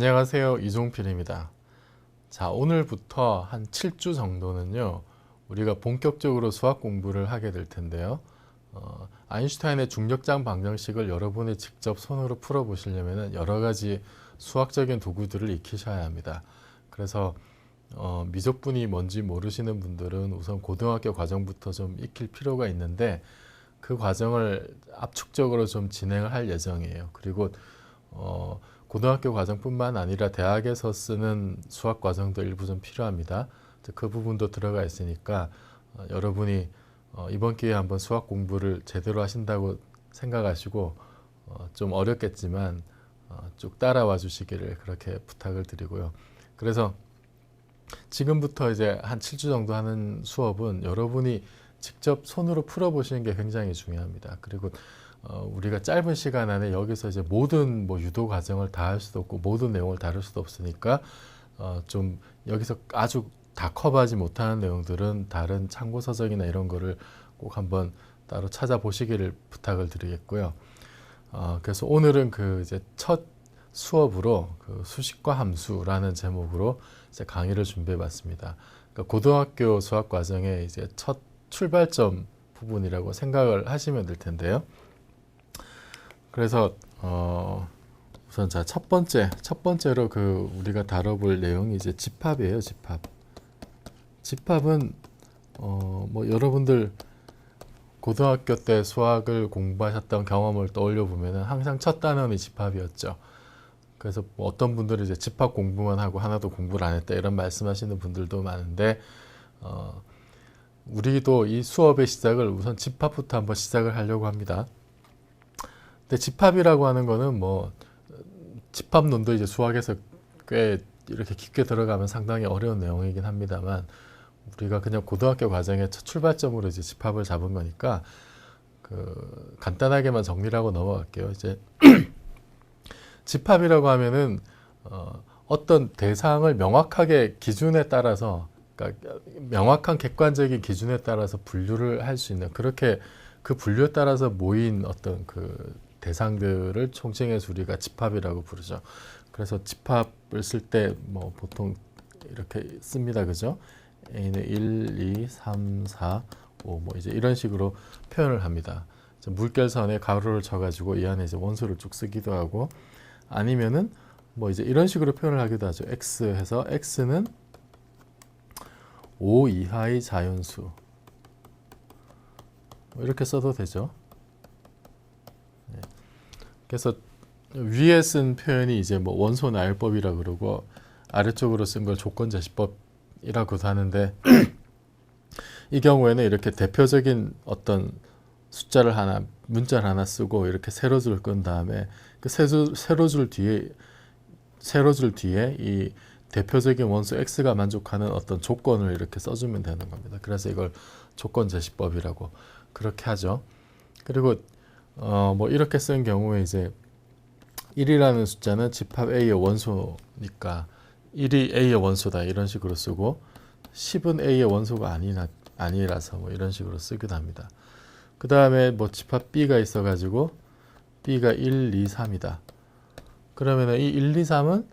안녕하세요. 이종필입니다. 자, 오늘부터 한 7주 정도는요, 우리가 본격적으로 수학 공부를 하게 될 텐데요. 아인슈타인의 중력장 방정식을 여러분이 직접 손으로 풀어보시려면 여러 가지 수학적인 도구들을 익히셔야 합니다. 그래서 미적분이 뭔지 모르시는 분들은 우선 고등학교 과정부터 좀 익힐 필요가 있는데, 그 과정을 압축적으로 좀 진행을 할 예정이에요. 그리고 고등학교 과정뿐만 아니라 대학에서 쓰는 수학 과정도 일부 좀 필요합니다. 그 부분도 들어가 있으니까 여러분이 이번 기회에 한번 수학 공부를 제대로 하신다고 생각하시고 좀 어렵겠지만 쭉 따라와 주시기를 그렇게 부탁을 드리고요. 그래서 지금부터 이제 한 7주 정도 하는 수업은 여러분이 직접 손으로 풀어보시는 게 굉장히 중요합니다. 그리고 우리가 짧은 시간 안에 여기서 이제 모든 유도 과정을 다 할 수도 없고 모든 내용을 다룰 수도 없으니까 좀 여기서 아주 다 커버하지 못하는 내용들은 다른 참고 서적이나 이런 거를 꼭 한번 따로 찾아보시기를 부탁을 드리겠고요. 그래서 오늘은 그 이제 첫 수업으로 그 수식과 함수라는 제목으로 이제 강의를 준비해 봤습니다. 그러니까 고등학교 수학 과정의 이제 첫 출발점 부분이라고 생각을 하시면 될 텐데요. 그래서 우선 자 첫 번째로 그 우리가 다뤄볼 내용이 이제 집합이에요. 집합은 여러분들 고등학교 때 수학을 공부하셨던 경험을 떠올려 보면은 항상 첫 단원이 집합이었죠. 그래서 어떤 분들은 이제 집합 공부만 하고 하나도 공부를 안 했다 이런 말씀하시는 분들도 많은데 우리도 이 수업의 시작을 우선 집합부터 한번 시작을 하려고 합니다. 근데 집합이라고 하는 거는 집합론도 이제 수학에서 꽤 이렇게 깊게 들어가면 상당히 어려운 내용이긴 합니다만 우리가 그냥 고등학교 과정의 첫 출발점으로 이제 집합을 잡은 거니까 간단하게만 정리를 하고 넘어갈게요. 이제 집합이라고 하면은 어떤 대상을 명확하게 기준에 따라서 그러니까 명확한 객관적인 기준에 따라서 분류를 할 수 있는 그렇게 그 분류에 따라서 모인 어떤 그 대상들을 총칭해서 우리가 집합이라고 부르죠. 그래서 집합을 쓸 때 보통 이렇게 씁니다. 그죠? A는 1, 2, 3, 4, 5 이제 이런 식으로 표현을 합니다. 물결선에 가로를 쳐가지고 이 안에 이제 원소를 쭉 쓰기도 하고 아니면은 이제 이런 식으로 표현을 하기도 하죠. X 해서 X는 5 이하의 자연수 이렇게 써도 되죠. 네. 그래서 위에 쓴 표현이 이제 원소 나열법이라 그러고 아래쪽으로 쓴 걸 조건제시법이라고도 하는데 이 경우에는 이렇게 대표적인 어떤 숫자를 하나, 문자를 하나 쓰고 이렇게 세로줄을 끈 다음에 그 세로줄 뒤에 이 대표적인 원소 X가 만족하는 어떤 조건을 이렇게 써주면 되는 겁니다. 그래서 이걸 조건제시법이라고 그렇게 하죠. 그리고 이렇게 쓴 경우에 이제 1이라는 숫자는 집합 A의 원소니까 1이 A의 원소다 이런 식으로 쓰고 10은 A의 원소가 아니라서 이런 식으로 쓰기도 합니다. 그 다음에 집합 B가 있어가지고 B가 1, 2, 3이다. 그러면 이 1, 2, 3은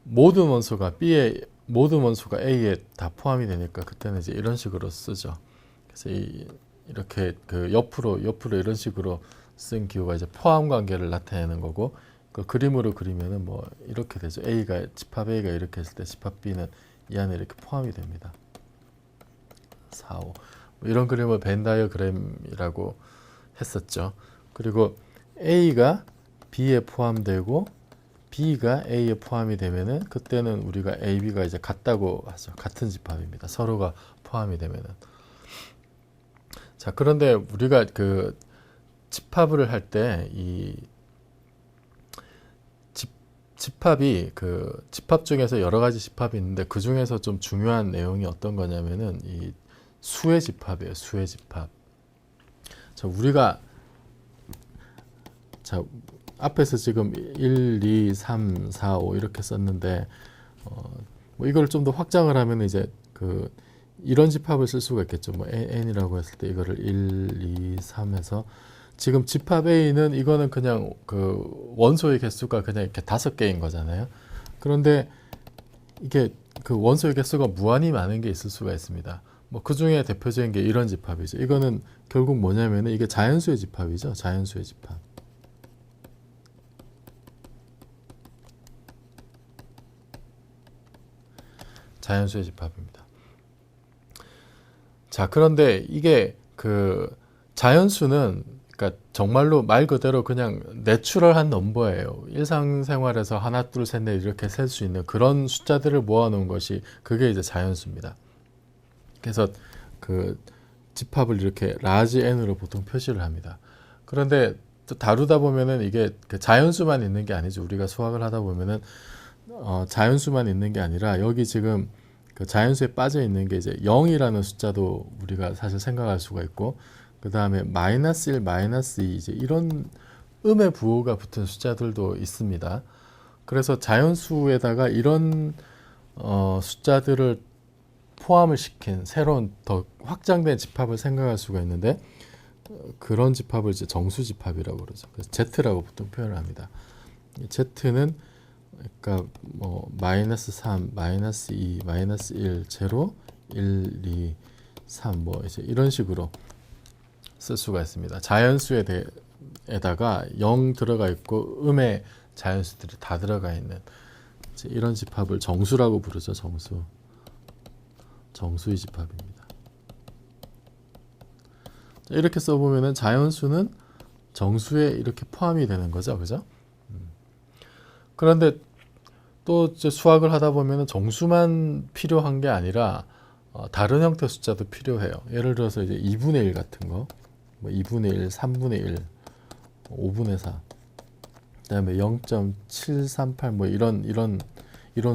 모든 원소가 A에 다 포함이 되니까 그때는 이제 이런 식으로 쓰죠. 그래서 이렇게 그 옆으로 이런 식으로 쓴 기호가 이제 포함 관계를 나타내는 거고 그 그림으로 그리면은 이렇게 되죠. 집합 A가 이렇게 했을 때 집합 B는 이 안에 이렇게 포함이 됩니다. 4, 5 이런 그림을 벤 다이어그램이라고 했었죠. 그리고 A가 B에 포함되고 B가 A에 포함이 되면은 그때는 우리가 A, B가 이제 같다고 하죠. 같은 집합입니다. 서로가 포함이 되면은. 자, 그런데 우리가 그 집합을 할 때 이 집합이 그 집합 중에서 여러 가지 집합이 있는데 그 중에서 좀 중요한 내용이 어떤 거냐면은 이 수의 집합이에요. 수의 집합. 자, 앞에서 지금 1, 2, 3, 4, 5 이렇게 썼는데 이걸 좀 더 확장을 하면 이제 이런 집합을 쓸 수가 있겠죠. n이라고 했을 때 이거를 1, 2, 3 해서 지금 집합 A는 이거는 그냥 그 원소의 개수가 그냥 이렇게 5개인 거잖아요. 그런데 이게 그 원소의 개수가 무한히 많은 게 있을 수가 있습니다. 뭐 그 중에 대표적인 게 이런 집합이죠. 이거는 결국 뭐냐면은 이게 자연수의 집합이죠. 자연수의 집합. 자연수의 집합입니다. 자, 그런데 이게 그 자연수는 그러니까 정말로 말 그대로 그냥 내추럴한 넘버예요. 일상생활에서 하나, 둘, 셋, 넷 이렇게 셀 수 있는 그런 숫자들을 모아놓은 것이 그게 이제 자연수입니다. 그래서 그 집합을 이렇게 라지 n으로 보통 표시를 합니다. 그런데 또 다루다 보면은 이게 그 자연수만 있는 게 아니죠. 우리가 수학을 하다 보면은 자연수만 있는 게 아니라 여기 지금 그 자연수에 빠져 있는 게 이제 0이라는 숫자도 우리가 사실 생각할 수가 있고, 그 다음에 마이너스 1, 마이너스 2 이제 이런 음의 부호가 붙은 숫자들도 있습니다. 그래서 자연수에다가 이런 숫자들을 포함을 시킨 새로운 더 확장된 집합을 생각할 수가 있는데, 그런 집합을 이제 정수집합이라고 그러죠. 그래서 Z라고 보통 표현을 합니다. Z는 그러니까 뭐 마이너스 3, 마이너스 2, 마이너스 1, 제로, 1, 2, 3 뭐 이제 이런 식으로 쓸 수가 있습니다. 자연수에다가 0 들어가 있고 음의 자연수들이 다 들어가 있는 이런 집합을 정수라고 부르죠. 정수. 정수의 집합입니다. 이렇게 써보면은 자연수는 정수에 이렇게 포함이 되는 거죠. 그죠? 그런데 또 이제 수학을 하다 보면은 정수만 필요한 게 아니라 다른 형태 숫자도 필요해요. 예를 들어서 이제 2분의 1 같은 거, 뭐 2분의 1, 3분의 1, 5분의 4, 그다음에 0.738 뭐 이런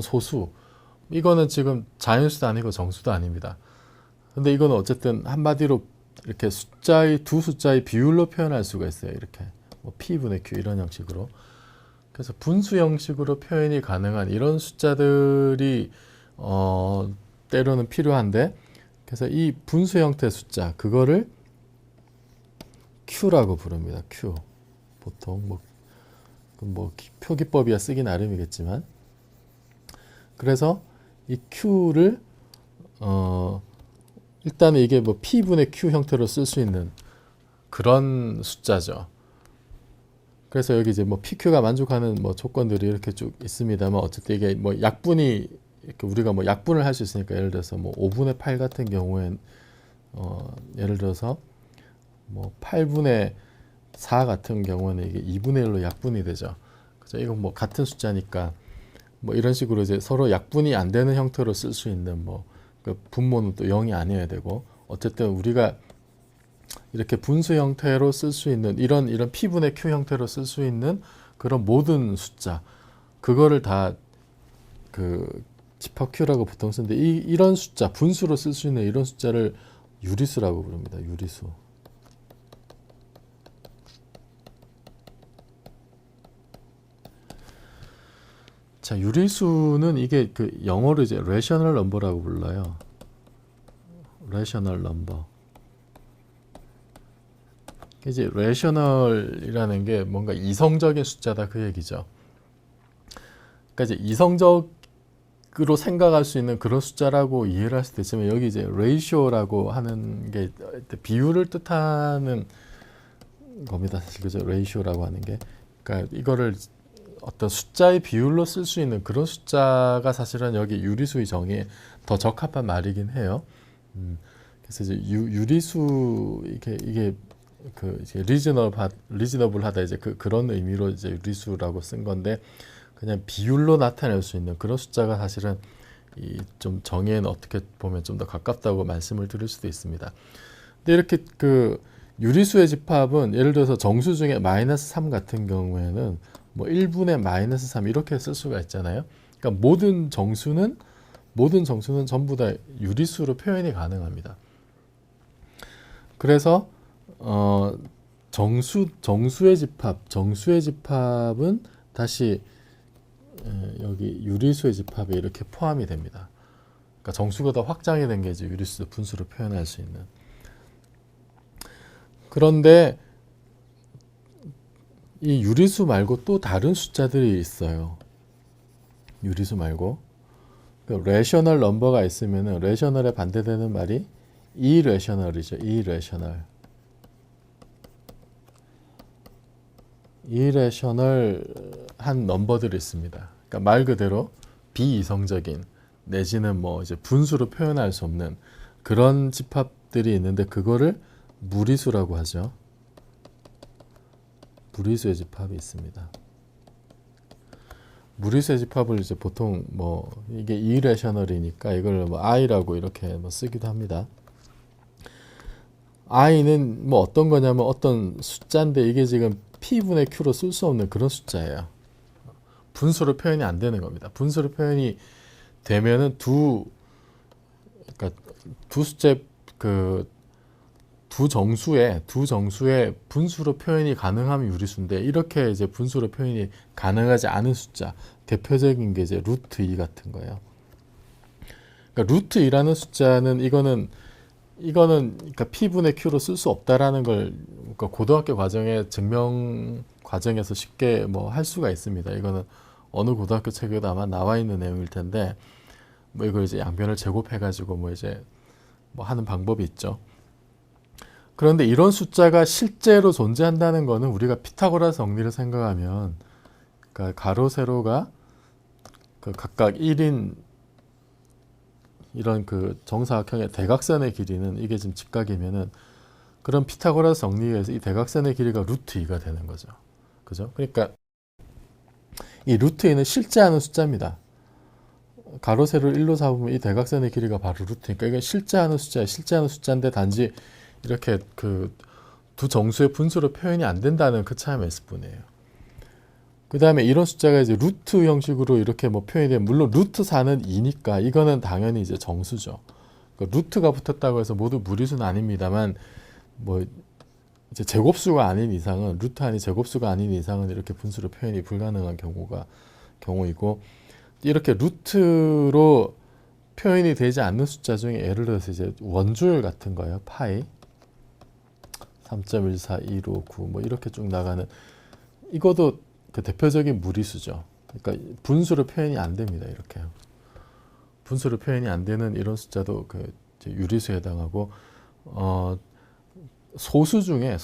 소수. 이거는 지금 자연수도 아니고 정수도 아닙니다. 근데 이거는 어쨌든 한마디로 이렇게 두 숫자의 비율로 표현할 수가 있어요. 이렇게 뭐 P분의 Q 이런 형식으로. 그래서 분수 형식으로 표현이 가능한 이런 숫자들이 때로는 필요한데, 그래서 이 분수 형태의 숫자 그거를 Q라고 부릅니다. Q. 보통 뭐 표기법이야 쓰기 나름이겠지만, 그래서 이 Q를 일단은 이게 뭐 P분의 Q 형태로 쓸 수 있는 그런 숫자죠. 그래서 여기 이제 뭐 PQ가 만족하는 뭐 조건들이 이렇게 쭉 있습니다만, 어쨌든 이게 뭐 약분이 이렇게 우리가 뭐 약분을 할 수 있으니까, 예를 들어서 뭐 5분의 8 같은 경우엔 예를 들어서 뭐 8분의 4 같은 경우는 이게 2분의 1로 약분이 되죠. 그죠? 이건 뭐 같은 숫자니까 뭐 이런 식으로 이제 서로 약분이 안 되는 형태로 쓸 수 있는 그 분모는 또 0이 아니어야 되고, 어쨌든 우리가 이렇게 분수 형태로 쓸 수 있는 이런 P분의 Q 형태로 쓸 수 있는 그런 모든 숫자, 그거를 다 그 집합 Q라고 보통 쓰는데, 이런 숫자, 분수로 쓸 수 있는 이런 숫자를 유리수라고 부릅니다. 유리수. 자, 유리수는 이게 그 영어로 이제 rational number라고 불러요. rational number. 이제 rational이라는 게 뭔가 이성적인 숫자다 그 얘기죠. 그러니까 이제 이성적으로 생각할 수 있는 그런 숫자라고 이해를 할 수도 있지만, 여기 이제 ratio라고 하는 게 비율을 뜻하는 겁니다. 사실 그죠? ratio라고 하는 게. 그러니까 이거를 어떤 숫자의 비율로 쓸 수 있는 그런 숫자가 사실은 여기 유리수의 정의에 더 적합한 말이긴 해요. 그래서 이제 유리수 이게 그 이제 리즈너블하다 이제 그런 의미로 이제 유리수라고 쓴 건데, 그냥 비율로 나타낼 수 있는 그런 숫자가 사실은 이 좀 정의에는 어떻게 보면 좀 더 가깝다고 말씀을 드릴 수도 있습니다. 근데 이렇게 그 유리수의 집합은 예를 들어서 정수 중에 마이너스 3 같은 경우에는 뭐 1분의 마이너스 3 이렇게 쓸 수가 있잖아요. 그러니까 모든 정수는 전부 다 유리수로 표현이 가능합니다. 그래서 정수의 집합은 다시 여기 유리수의 집합에 이렇게 포함이 됩니다. 그러니까 정수가 더 확장이 된 게 이제 유리수 분수로 표현할 수 있는. 그런데 이 유리수 말고 또 다른 숫자들이 있어요. 유리수 말고. 그 레셔널 넘버가 있으면은 레셔널에 반대되는 말이 이레셔널이죠. 이레셔널. 이레셔널한 넘버들이 있습니다. 그러니까 말 그대로 비이성적인 내지는 뭐 이제 분수로 표현할 수 없는 그런 집합들이 있는데 그거를 무리수라고 하죠. 무리수의 집합이 있습니다. 무리수의 집합을 이제 보통 뭐 이게 이레셔널이니까 이걸 뭐 i라고 이렇게 뭐 쓰기도 합니다. i는 뭐 어떤 거냐면 어떤 숫자인데 이게 지금 p분의 q로 쓸 수 없는 그런 숫자예요. 분수로 표현이 안 되는 겁니다. 분수로 표현이 되면은 그러니까 두 숫자 두 정수의 분수로 표현이 가능하면 유리수인데 이렇게 이제 분수로 표현이 가능하지 않은 숫자 대표적인 게 이제 루트 2 같은 거예요. 그러니까 루트 2라는 숫자는 이거는 그러니까 p분의 q로 쓸 수 없다라는 걸 그러니까 고등학교 과정의 증명 과정에서 쉽게 뭐 할 수가 있습니다. 이거는 어느 고등학교 책에도 아마 나와 있는 내용일 텐데 뭐 이걸 이제 양변을 제곱해 가지고 뭐 이제 뭐 하는 방법이 있죠. 그런데 이런 숫자가 실제로 존재한다는 거는 우리가 피타고라스 정리를 생각하면 그러니까 가로 세로가 그 각각 1인 이런 그 정사각형의 대각선의 길이는 이게 지금 직각이면은 그런 피타고라스 정리에 의해서 이 대각선의 길이가 루트 2가 되는 거죠. 그죠? 그러니까 이 루트 2는 실제하는 숫자입니다. 가로 세로를 1로 잡으면 이 대각선의 길이가 바로 루트니까 이건 실제하는 숫자예요. 실제하는 숫자인데 단지 이렇게 그 두 정수의 분수로 표현이 안 된다는 그 차이였을 뿐이에요. 그 다음에 이런 숫자가 이제 루트 형식으로 이렇게 뭐 표현이 되면 물론 루트 4는 2니까 이거는 당연히 이제 정수죠. 그러니까 루트가 붙었다고 해서 모두 무리수는 아닙니다만 뭐 이제 제곱수가 아닌 이상은 루트 안이 제곱수가 아닌 이상은 이렇게 분수로 표현이 불가능한 경우이고 이렇게 루트로 표현이 되지 않는 숫자 중에 예를 들어서 이제 원주율 같은 거예요. 파이 3.14259 뭐 이렇게 쭉 나가는 이것도 그 대표적인 무리수죠. 그러니까 분수로 표현이 안 됩니다. 이렇게 분수로 표현이 안 되는 이런 숫자도 그 유리수에 해당하고 소수 중에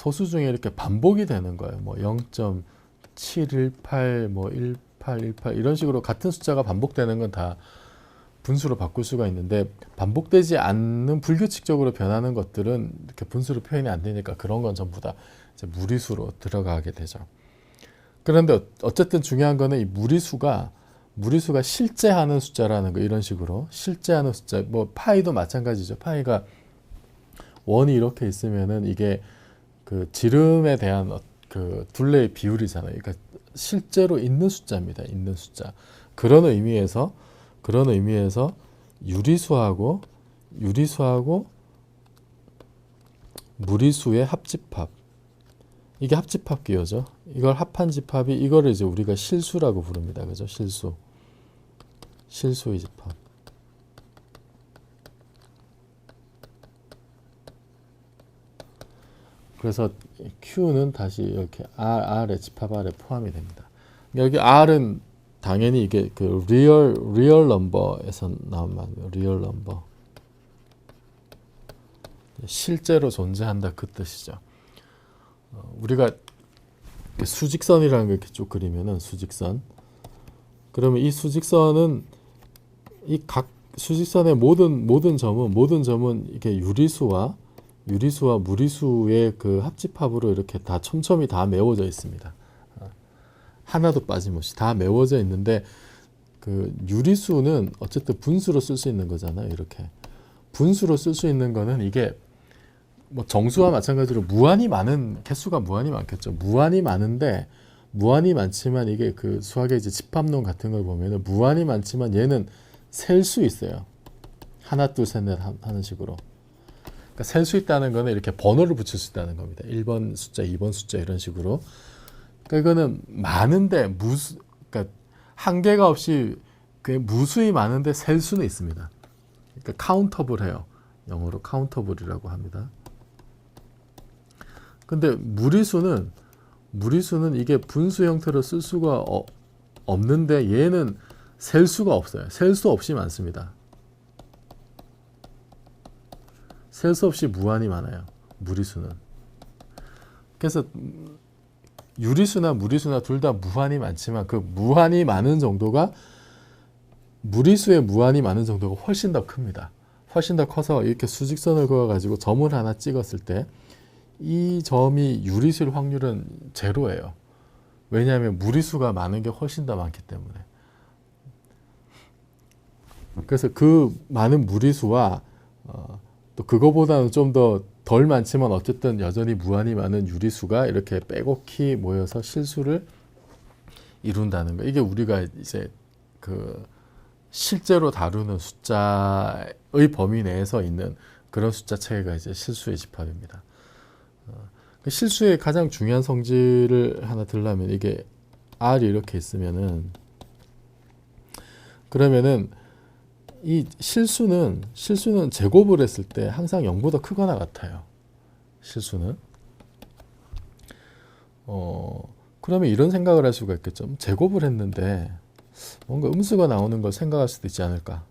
이렇게 반복이 되는 거예요. 뭐 0.718 뭐 1818 이런 식으로 같은 숫자가 반복되는 건 다 분수로 바꿀 수가 있는데 반복되지 않는 불규칙적으로 변하는 것들은 이렇게 분수로 표현이 안 되니까 그런 건 전부 다 이제 무리수로 들어가게 되죠. 그런데 어쨌든 중요한 거는 이 무리수가 실제하는 숫자라는 거 이런 식으로 실제하는 숫자 뭐 파이도 마찬가지죠. 파이가 원이 이렇게 있으면은 이게 그 지름에 대한 그 둘레의 비율이잖아요. 그러니까 실제로 있는 숫자입니다. 있는 숫자. 그런 의미에서 유리수하고 무리수의 합집합. 이게 합집합 기호죠. 이걸 합한 집합이 이거를 이제 우리가 실수라고 부릅니다. 그죠? 실수의 집합. 그래서 Q는 다시 이렇게 R의 집합 R에 포함이 됩니다. 여기 R은 당연히 이게 그 리얼 넘버에서 나온 말이에요. 리얼 넘버. 실제로 존재한다 그 뜻이죠. 우리가 수직선이라는 걸 이렇게 쭉 그리면은 수직선. 그러면 이 수직선은 이 각 수직선의 모든 점은 이게 유리수와 무리수의 그 합집합으로 이렇게 다 촘촘히 다 메워져 있습니다. 하나도 빠짐없이 다 메워져 있는데 그 유리수는 어쨌든 분수로 쓸 수 있는 거잖아요. 이렇게 분수로 쓸 수 있는 거는 이게 뭐 정수와 마찬가지로 무한히 많은 개수가 무한히 많겠죠. 무한히 많지만 이게 그 수학의 이제 집합론 같은 걸 보면은 무한히 많지만 얘는 셀 수 있어요. 하나, 둘, 셋, 넷 하는 식으로. 그러니까 셀 수 있다는 거는 이렇게 번호를 붙일 수 있다는 겁니다. 1번 숫자, 2번 숫자 이런 식으로. 그러니까 이거는 많은데 그러니까 한계가 없이 무수히 많은데 셀 수는 있습니다. 그러니까 카운터블해요. 영어로 카운터블이라고 합니다. 근데 무리수는 이게 분수 형태로 쓸 수가 없는데 얘는 셀 수가 없어요. 셀 수 없이 많습니다. 셀 수 없이 무한히 많아요. 무리수는. 그래서 유리수나 무리수나 둘 다 무한히 많지만 그 무한히 많은 정도가 무리수의 무한히 많은 정도가 훨씬 더 큽니다. 훨씬 더 커서 이렇게 수직선을 그어가지고 점을 하나 찍었을 때 이 점이 유리수일 확률은 제로예요. 왜냐하면 무리수가 많은 게 훨씬 더 많기 때문에. 그래서 그 많은 무리수와 또 그거보다는 좀 더 덜 많지만 어쨌든 여전히 무한히 많은 유리수가 이렇게 빼곡히 모여서 실수를 이룬다는 거. 이게 우리가 이제 그 실제로 다루는 숫자의 범위 내에서 있는 그런 숫자 체계가 이제 실수의 집합입니다. 그 실수의 가장 중요한 성질을 하나 들려면 이게 R이 이렇게 있으면은 그러면은 이 실수는 제곱을 했을 때 항상 0보다 크거나 같아요. 실수는. 그러면 이런 생각을 할 수가 있겠죠. 제곱을 했는데 뭔가 음수가 나오는 걸 생각할 수도 있지 않을까.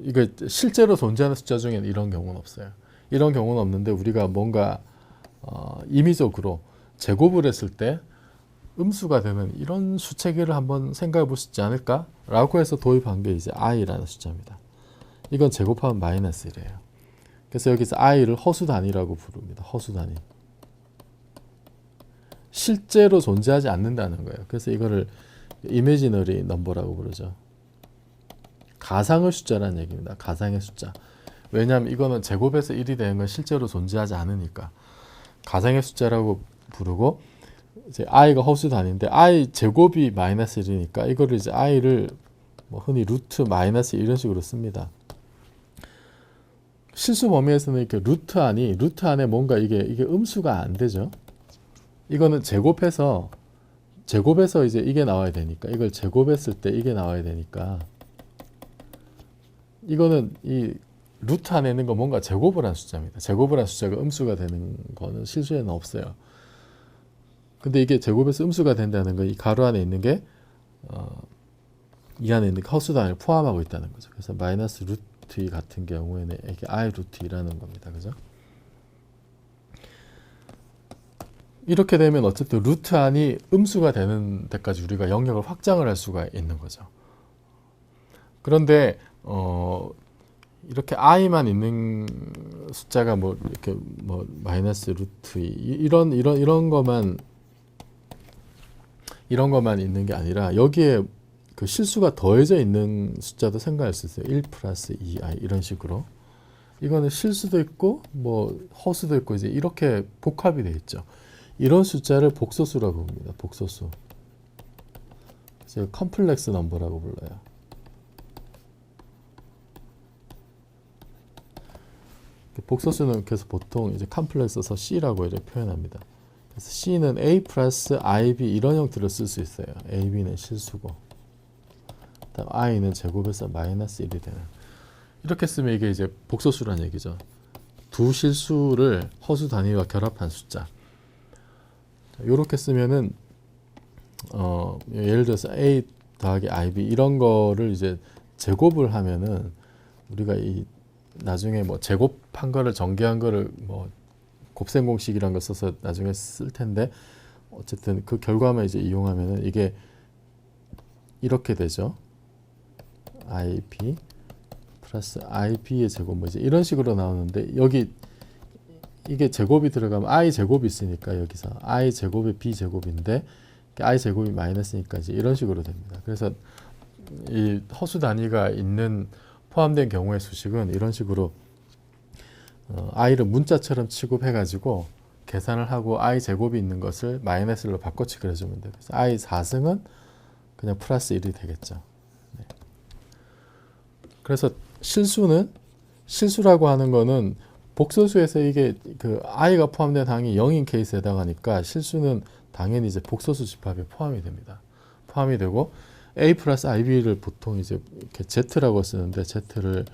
이거 실제로 존재하는 숫자 중에는 이런 경우는 없어요. 이런 경우는 없는데 우리가 뭔가 임의적으로 제곱을 했을 때 음수가 되는 이런 수체계를 한번 생각해 볼 수 있지 않을까? 라고 해서 도입한 게 이제 i라는 숫자입니다. 이건 제곱하면 마이너스 1이에요. 그래서 여기서 i를 허수 단위라고 부릅니다. 허수 단위. 실제로 존재하지 않는다는 거예요. 그래서 이거를 imaginary number라고 부르죠. 가상의 숫자라는 얘기입니다. 가상의 숫자. 왜냐하면 이거는 제곱에서 1이 되는 건 실제로 존재하지 않으니까 가상의 숫자라고 부르고 이제 i가 허수 단위인데 i 제곱이 마이너스 1이니까 이거를 이제 i를 뭐 흔히 루트 마이너스 이런 식으로 씁니다. 실수 범위에서는 이렇게 루트 안에 뭔가 이게 음수가 안 되죠. 이거는 제곱해서 이제 이게 나와야 되니까 이걸 제곱했을 때 이게 나와야 되니까 이거는 이 루트 안에 있는 거 뭔가 제곱을 한 숫자입니다. 제곱을 한 숫자가 음수가 되는 거는 실수에는 없어요. 근데 이게 제곱에서 음수가 된다는 건 이 가로 안에 있는 게 이 안에 있는 허수 단위를 포함하고 있다는 거죠. 그래서 마이너스 루트 2 같은 경우에는 이게 i 루트 2라는 겁니다. 그죠? 이렇게 되면 어쨌든 루트 안이 음수가 되는 데까지 우리가 영역을 확장을 할 수가 있는 거죠. 그런데 이렇게 i만 있는 숫자가 뭐 이렇게 뭐 마이너스 루트 2 이런 것만 있는 게 아니라 여기에 그 실수가 더해져 있는 숫자도 생각할 수 있어요. 1 플러스 2i 이런 식으로. 이거는 실수도 있고 뭐 허수도 있고 이제 이렇게 복합이 되어 있죠. 이런 숫자를 복소수라고 봅니다. 복소수. 그래서 컴플렉스 넘버라고 불러요. 복소수는 그래서 보통 이제 컴플렉스 써서 C라고 이렇게 표현합니다. 그래서 C는 A 플러스 IB 이런 형태로 쓸 수 있어요. AB는 실수고 그다음 I는 제곱에서 마이너스 1이 되는 이렇게 쓰면 이게 이제 복소수라는 얘기죠. 두 실수를 허수 단위와 결합한 숫자. 이렇게 쓰면은 예를 들어서 A 더하기 IB 이런 거를 이제 제곱을 하면은 우리가 이 나중에 뭐 제곱한 거를 전개한 거를 뭐 곱셈 공식이란 걸 써서 나중에 쓸 텐데 어쨌든 그 결과만 이제 이용하면은 이게 이렇게 되죠. IB 플러스 IB의 제곱 뭐 이제 이런 식으로 나오는데 여기 이게 제곱이 들어가면 I 제곱이 있으니까 여기서 I 제곱의 B 제곱인데 I 제곱이 마이너스니까 이제 이런 식으로 됩니다. 그래서 이 허수 단위가 있는 포함된 경우의 수식은 이런 식으로 i를 문자처럼 취급해가지고 계산을 하고 i 제곱이 있는 것을 마이너스 1로 바꿔 취급해 주면 돼요. 그래서 i 4승은 그냥 플러스 1이 되겠죠. 네. 그래서 실수라고 하는 거는 복소수에서 이게 그 i가 포함된 항이 0인 케이스에 해당하니까 실수는 당연히 이제 복소수 집합에 포함이 됩니다. 포함이 되고 a 플러스 ib를 보통 이제 이렇게 z라고 쓰는데 z를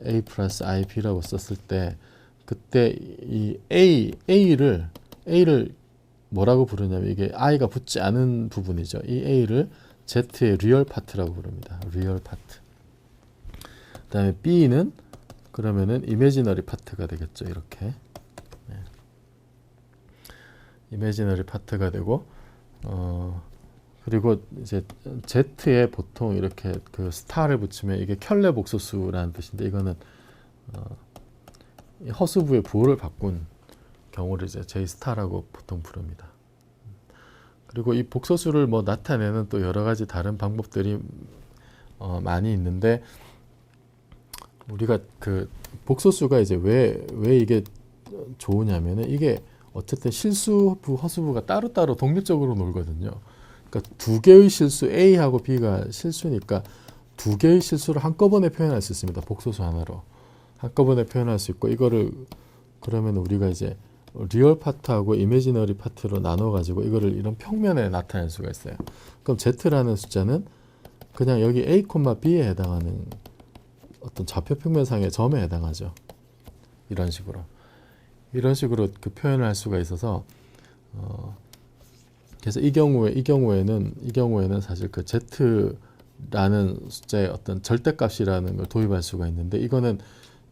a 플러스 ib라고 썼을 때 그때 이 a를 뭐라고 부르냐면 이게 i가 붙지 않은 부분이죠. 이 a를 Z의 리얼 파트라고 부릅니다. 리얼 파트. 그다음에 B는 그러면은 이미지너리 파트가 되겠죠. 이렇게. 네. 이미지너리 파트가 되고 그리고 이제 Z에 보통 이렇게 그 스타를 붙이면 이게 켤레 복소수라는 뜻인데 이거는 허수부의 부호를 바꾼 경우를 이제 J 스타라고 보통 부릅니다. 그리고 이 복소수를 뭐 나타내는 또 여러 가지 다른 방법들이 많이 있는데 우리가 그 복소수가 이제 왜 이게 좋으냐면은 이게 어쨌든 실수부, 허수부가 따로따로 독립적으로 놀거든요. 그러니까 두 개의 실수 A하고 B가 실수니까 두 개의 실수를 한꺼번에 표현할 수 있습니다. 복소수 하나로 한꺼번에 표현할 수 있고 이거를 그러면 우리가 이제 리얼 파트하고 이미지너리 파트로 나눠 가지고 이거를 이런 평면에 나타낼 수가 있어요. 그럼 Z라는 숫자는 그냥 여기 A, B에 해당하는 어떤 좌표 평면상의 점에 해당하죠. 이런 식으로 그 표현을 할 수가 있어서 그래서 이 경우에는 사실 그 Z라는 숫자의 어떤 절대값이라는 걸 도입할 수가 있는데 이거는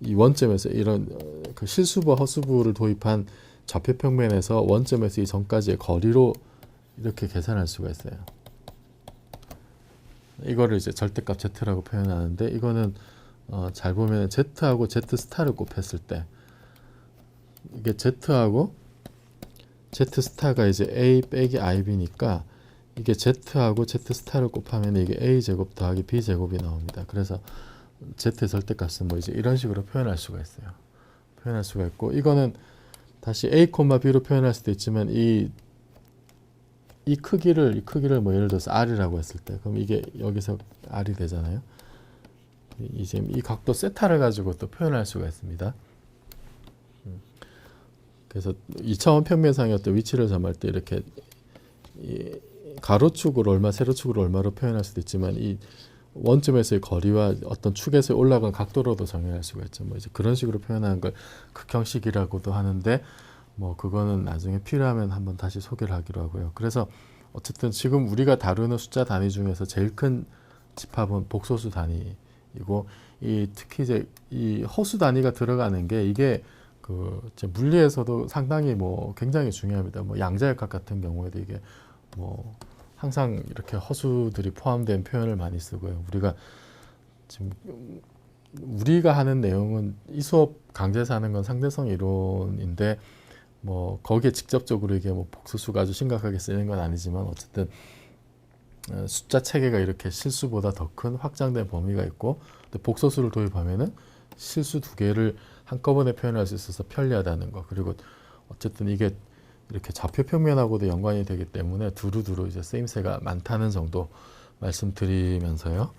이 원점에서 이런 그 실수부 허수부를 도입한 좌표 평면에서 원점에서 이 점까지의 거리로 이렇게 계산할 수가 있어요. 이거를 이제 절대값 Z라고 표현하는데 이거는 잘 보면 Z하고 Z 스타를 곱했을 때 이게 Z하고 Z 스타가 이제 A 빼기 IB니까 이게 Z하고 Z 스타를 곱하면 이게 A 제곱 더하기 B 제곱이 나옵니다. 그래서 Z의 절대값은 뭐 이제 이런 식으로 표현할 수가 있어요. 표현할 수가 있고 이거는 다시 A, B로 표현할 수도 있지만 이 크기를 뭐 예를 들어서 R이라고 했을 때 그럼 이게 여기서 R이 되잖아요. 이제 이 각도 세타를 가지고 또 표현할 수가 있습니다. 그래서 2차원 평면상의 어떤 위치를 점할 때 이렇게 가로축으로 얼마, 세로축으로 얼마로 표현할 수도 있지만 이 원점에서의 거리와 어떤 축에서 올라간 각도로도 정의할 수가 있죠. 뭐 이제 그런 식으로 표현하는 걸 극형식이라고도 하는데 뭐 그거는 나중에 필요하면 한번 다시 소개를 하기로 하고요. 그래서 어쨌든 지금 우리가 다루는 숫자 단위 중에서 제일 큰 집합은 복소수 단위이고 특히 이제 이 허수 단위가 들어가는 게 이게 그 물리에서도 상당히 뭐 굉장히 중요합니다. 뭐 양자역학 같은 경우에도 이게 뭐 항상 이렇게 허수들이 포함된 표현을 많이 쓰고요. 우리가 하는 내용은 이 수업 강좌에서 하는 건 상대성 이론인데 뭐 거기에 직접적으로 이게 뭐 복소수가 아주 심각하게 쓰이는 건 아니지만 어쨌든 숫자 체계가 이렇게 실수보다 더 큰 확장된 범위가 있고 또 복소수를 도입하면은 실수 두 개를 한꺼번에 표현할 수 있어서 편리하다는 거. 그리고 어쨌든 이게 이렇게 좌표 평면하고도 연관이 되기 때문에 두루두루 이제 쓰임새가 많다는 정도 말씀드리면서요.